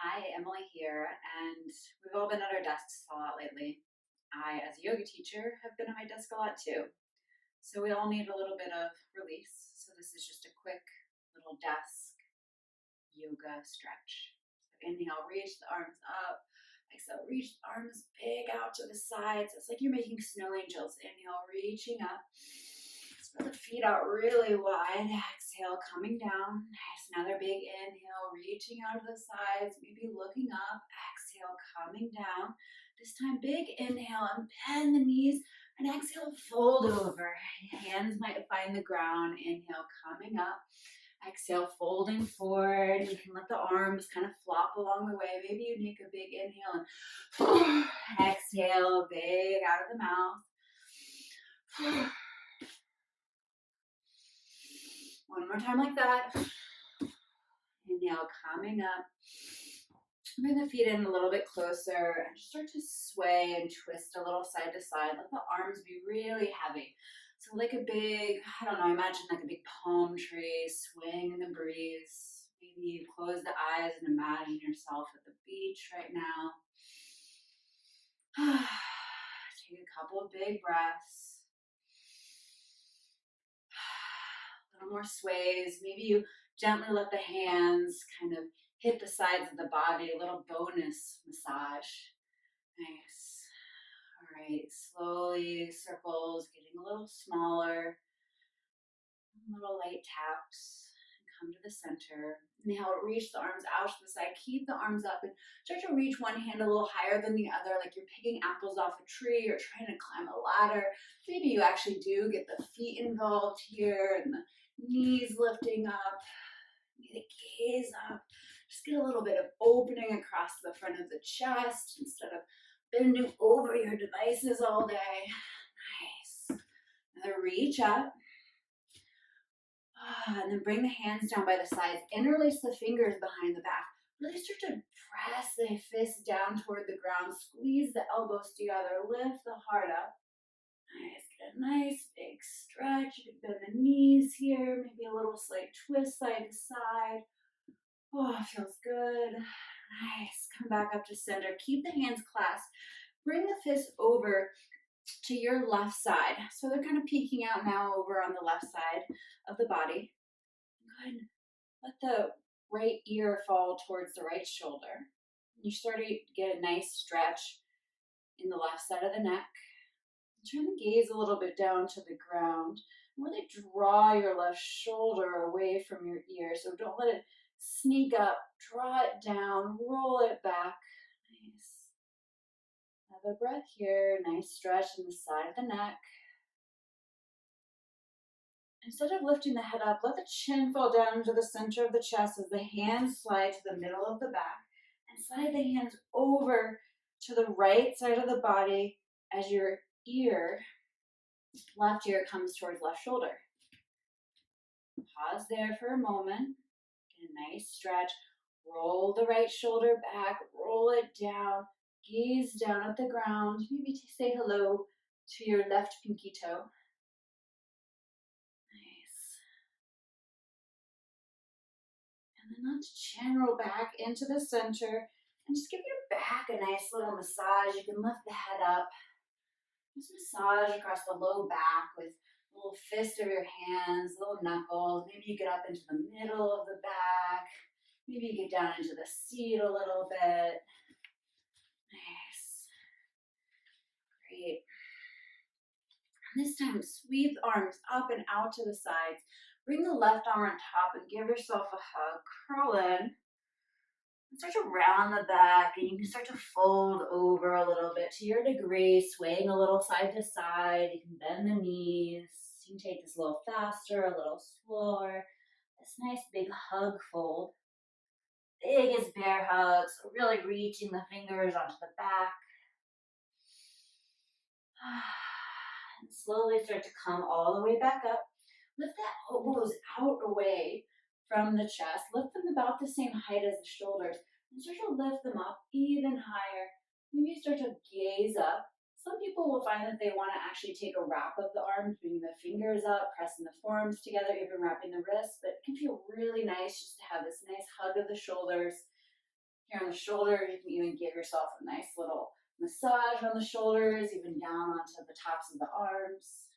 Hi, Emily here, and we've all been at our desks a lot lately. I, as a yoga teacher, have been at my desk a lot too. So we all need a little bit of release. So this is just a quick little desk yoga stretch. So inhale, reach the arms up. Exhale, reach the arms big out to the sides. It's like you're making snow angels. Inhale, reaching up. Spread the feet out really wide. Exhale, coming down. Nice. Another big inhale, reaching out to the sides, maybe looking up. Exhale, coming down. This time, big inhale and bend the knees. And exhale, fold over. Hands might find the ground. Inhale, coming up. Exhale, folding forward. You can let the arms kind of flop along the way. Maybe you take a big inhale and exhale, big out of the mouth. One more time like that. Inhale, coming up. Bring the feet in a little bit closer and just start to sway and twist a little side to side. Let the arms be really heavy. So like a big, I don't know, imagine like a big palm tree swaying in the breeze. Maybe you close the eyes and imagine yourself at the beach right now. Take a couple of big breaths. A little more sways. Maybe you gently let the hands kind of hit the sides of the body, a little bonus massage. Nice. All right, slowly circles, getting a little smaller, little light taps, and come to the center. Inhale, reach the arms out to the side, keep the arms up, and start to reach one hand a little higher than the other, like you're picking apples off a tree or trying to climb a ladder. Maybe you actually do get the feet involved here and the knees lifting up, maybe the gaze up. Just get a little bit of opening across the front of the chest instead of bending over your devices all day. Nice. Another reach up. And then bring the hands down by the sides. Interlace the fingers behind the back. Really start to press the fists down toward the ground. Squeeze the elbows together. Lift the heart up. Nice. Get a nice big stretch. You can bend the knees here. Maybe a little slight twist side to side. Oh, feels good. Nice. Come back up to center. Keep the hands clasped. Bring the fists over to your left side. So they're kind of peeking out now over on the left side of the body. Go ahead and let the right ear fall towards the right shoulder. You start to get a nice stretch in the left side of the neck. Turn the gaze a little bit down to the ground. Really draw your left shoulder away from your ear. So don't let it sneak up. Draw it down. Roll it back. Nice. Another breath here. Nice stretch in the side of the neck. Instead of lifting the head up, let the chin fall down into the center of the chest as the hands slide to the middle of the back. And slide the hands over to the right side of the body as your left ear comes towards left shoulder. Pause there for a moment. Get a nice stretch. Roll the right shoulder back. Roll it down. Gaze down at the ground. Maybe say hello to your left pinky toe. And then let's channel back into the center and just give your back a nice little massage. You can lift the head up. Just massage across the low back with a little fist of your hands, little knuckles. Maybe you get up into the middle of the back. Maybe you get down into the seat a little bit. Nice. Great. And this time, sweep the arms up and out to the sides. Bring the left arm on top and give yourself a hug. Curl in. And start to round the back, and you can start to fold over a little bit to your degree, swaying a little side to side. You can bend the knees. You can take this a little faster, a little slower. This nice big hug fold. Biggest bear hug, so really reaching the fingers onto the back. And slowly start to come all the way back up. Lift that elbows out away from the chest. Lift them about the same height as the shoulders. And start to lift them up even higher. Maybe start to gaze up. Some people will find that they want to actually take a wrap of the arms, bringing the fingers up, pressing the forearms together, even wrapping the wrists. But it can feel really nice just to have this nice hug of the shoulders. Here on the shoulders, you can even give yourself a nice little massage on the shoulders, even down onto the tops of the arms.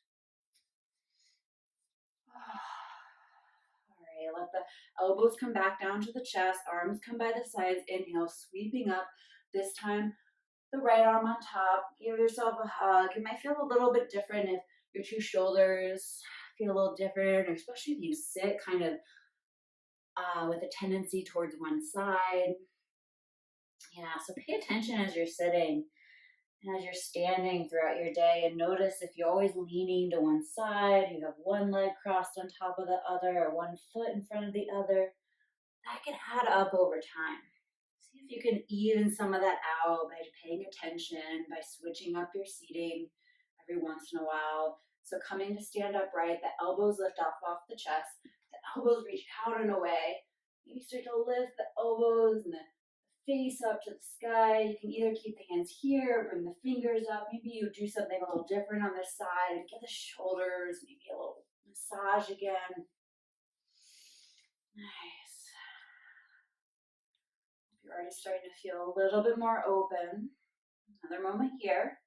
All right, let the elbows come back down to the chest, arms come by the sides, inhale, sweeping up. This time, the right arm on top. Give yourself a hug. It might feel a little bit different if your two shoulders feel a little different, or especially if you sit kind of with a tendency towards one side. Yeah, so pay attention as you're sitting and as you're standing throughout your day, and notice if you're always leaning to one side, you have one leg crossed on top of the other, or one foot in front of the other. That can add up over time. See if you can even some of that out by paying attention, by switching up your seating every once in a while. So coming to stand upright, the elbows lift up off the chest, the elbows reach out and away. Maybe start to lift the elbows and the face up to the sky. You can either keep the hands here or bring the fingers up. Maybe you do something a little different on this side and get the shoulders, maybe a little massage again. Nice. You're already starting to feel a little bit more open. Another moment here.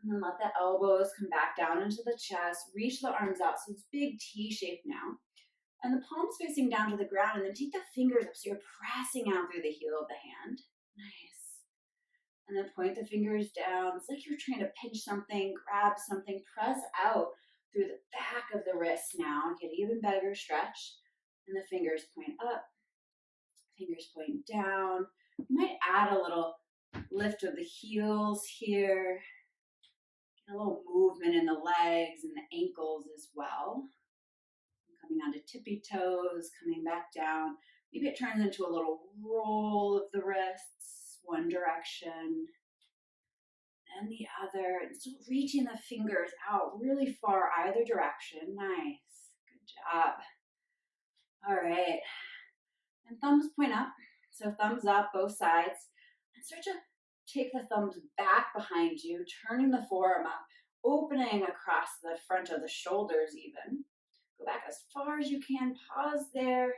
And then let the elbows come back down into the chest. Reach the arms out. So it's big T shape now. And the palms facing down to the ground. And then take the fingers up so you're pressing out through the heel of the hand. Nice. And then point the fingers down. It's like you're trying to pinch something, grab something, press out through the back of the wrist now. Get even better stretch. And the fingers point up. Fingers point down. You might add a little lift of the heels here. Get a little movement in the legs and the ankles as well. Coming onto tippy toes, coming back down. Maybe it turns into a little roll of the wrists, one direction, and the other. And so reaching the fingers out really far either direction. Nice. Good job. All right. And thumbs point up. So thumbs up, both sides. And start to take the thumbs back behind you, turning the forearm up, opening across the front of the shoulders even. Go back as far as you can, pause there,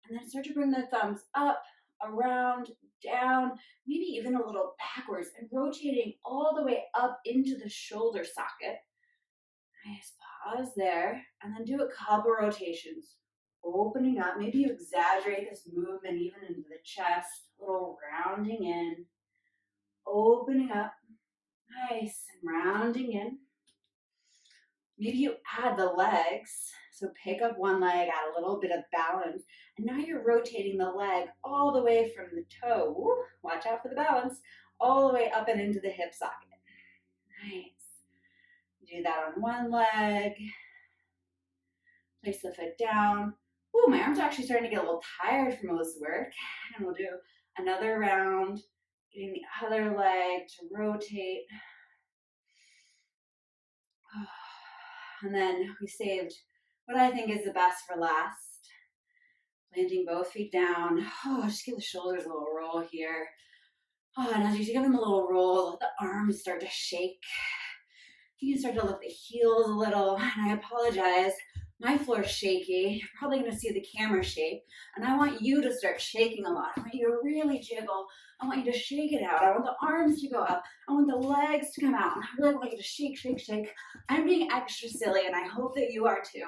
and then start to bring the thumbs up, around, down, maybe even a little backwards, and rotating all the way up into the shoulder socket. Nice, pause there, and then do a couple rotations. Opening up, maybe you exaggerate this movement even into the chest, a little rounding in, opening up, nice, and rounding in. Maybe you add the legs, so pick up one leg, add a little bit of balance, and now you're rotating the leg all the way from the toe, woo, watch out for the balance, all the way up and into the hip socket. Nice. Do that on one leg. Place the foot down. Ooh, my arms are actually starting to get a little tired from all this work. And we'll do another round, getting the other leg to rotate. And then we saved what I think is the best for last. Planting both feet down. Oh, just give the shoulders a little roll here. Oh, and as you give them a little roll, let the arms start to shake. You can start to lift the heels a little. And I apologize. My floor's shaky. You're probably going to see the camera shake. And I want you to start shaking a lot. I want you to really jiggle. I want you to shake it out. I want the arms to go up. I want the legs to come out. I really want you to shake, shake, shake. I'm being extra silly, and I hope that you are too.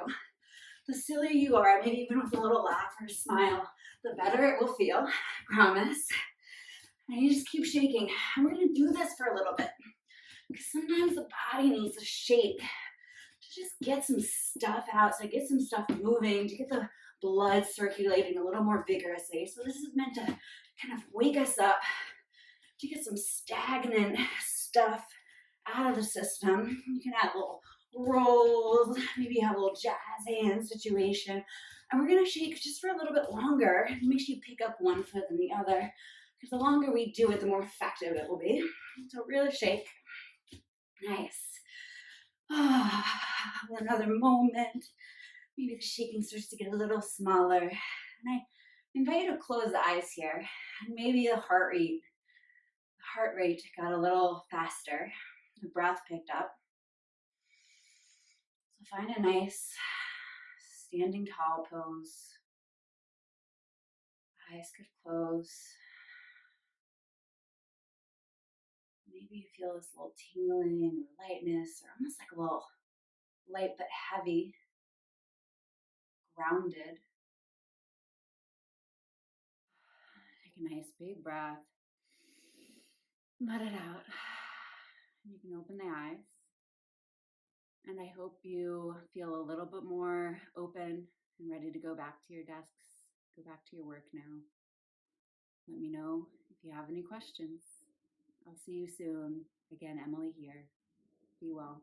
The sillier you are, maybe even with a little laugh or a smile, the better it will feel. I promise. And you just keep shaking. And we're going to do this for a little bit. Because sometimes the body needs a shake to just get some stuff out, so get some stuff moving, to get the blood circulating a little more vigorously. So this is meant to kind of wake us up, to get some stagnant stuff out of the system. You can add little rolls, maybe have a little jazz hand situation. And we're gonna shake just for a little bit longer. Make sure you pick up one foot and the other, because the longer we do it, the more effective it will be. So really shake. Nice. Another moment. Maybe the shaking starts to get a little smaller. And I invite you to close the eyes here. And maybe the heart rate got a little faster. The breath picked up. So find a nice standing tall pose. Eyes could close. maybe you feel this little tingling or lightness, or almost like a little light but heavy, grounded. Take a nice big breath. Let it out. You can open the eyes. And I hope you feel a little bit more open and ready to go back to your desks, go back to your work now. Let me know if you have any questions. I'll see you soon. Again, Emily here. Be well.